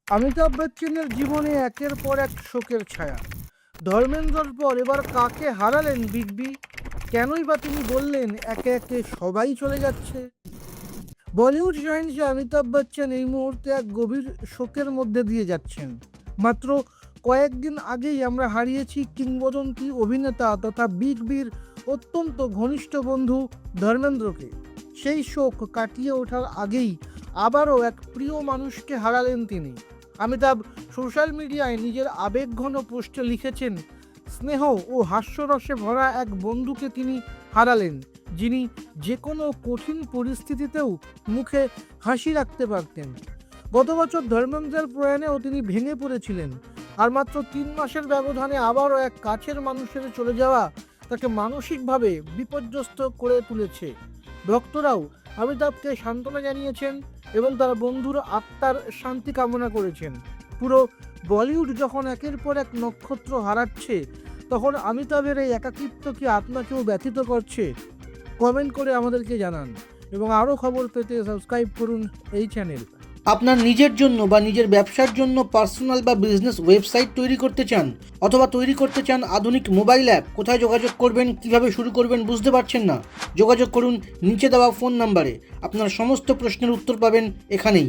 অমিতাভ বচ্চনের জীবনে একের পর এক শোকের ছায়া। ধর্মেন্দ্রর পর এবার কাকে হারালেন বিগ বি? কেনই বা তিনি বললেন একে একে সবাই চলে যাচ্ছে? বলিউড জায়েন্ট অমিতাভ বচ্চন এই মুহূর্তে এক গভীর শোকের মধ্যে দিয়ে যাচ্ছেন। মাত্র কয়েকদিন আগেই আমরা হারিয়েছি কিংবদন্তি অভিনেতা তথা বিগ বির অত্যন্ত ঘনিষ্ঠ বন্ধু ধর্মেন্দ্রকে। সেই শোক কাটিয়ে ওঠার আগেই আবারও এক প্রিয় মানুষকে হারালেন তিনি। অমিতাভ সোশ্যাল মিডিয়ায় নিজের আবেগঘন পোস্টে লিখেছেন, স্নেহ ও হাস্যরসে ভরা এক বন্ধুকে তিনি হারালেন, যিনি যে কোনো কঠিন পরিস্থিতিতেও মুখে হাসি রাখতে পারতেন। গত বছর ধর্মেন্দ্রের প্রয়াণেও তিনি ভেঙে পড়েছিলেন, আর মাত্র 3 মাসের ব্যবধানে আবারও এক কাছের মানুষের চলে যাওয়া তাকে মানসিকভাবে বিপর্যস্ত করে তুলেছে। ভক্তরাও অমিতাভকে সান্ত্বনা জানিয়েছেন এবং তার বন্ধুর আত্মার শান্তি কামনা করেছেন। পুরো বলিউড যখন একের পর এক নক্ষত্র হারাচ্ছে, তখন অমিতাভের এই একাকিত্ব কি আত্মাকেও ব্যথিত করছে? কমেন্ট করে আমাদেরকে জানান এবং আরও খবর পেতে সাবস্ক্রাইব করুন এই চ্যানেল। আপনার নিজের জন্য বা নিজের ব্যবসার জন্য পার্সোনাল বা বিজনেস ওয়েবসাইট তৈরি করতে চান, অথবা তৈরি করতে চান আধুনিক মোবাইল অ্যাপ? কোথায় যোগাযোগ করবেন, কিভাবে শুরু করবেন বুঝতে পারছেন না? যোগাযোগ করুন নিচে দেওয়া ফোন নাম্বারে। আপনার সমস্ত প্রশ্নের উত্তর পাবেন এখানেই।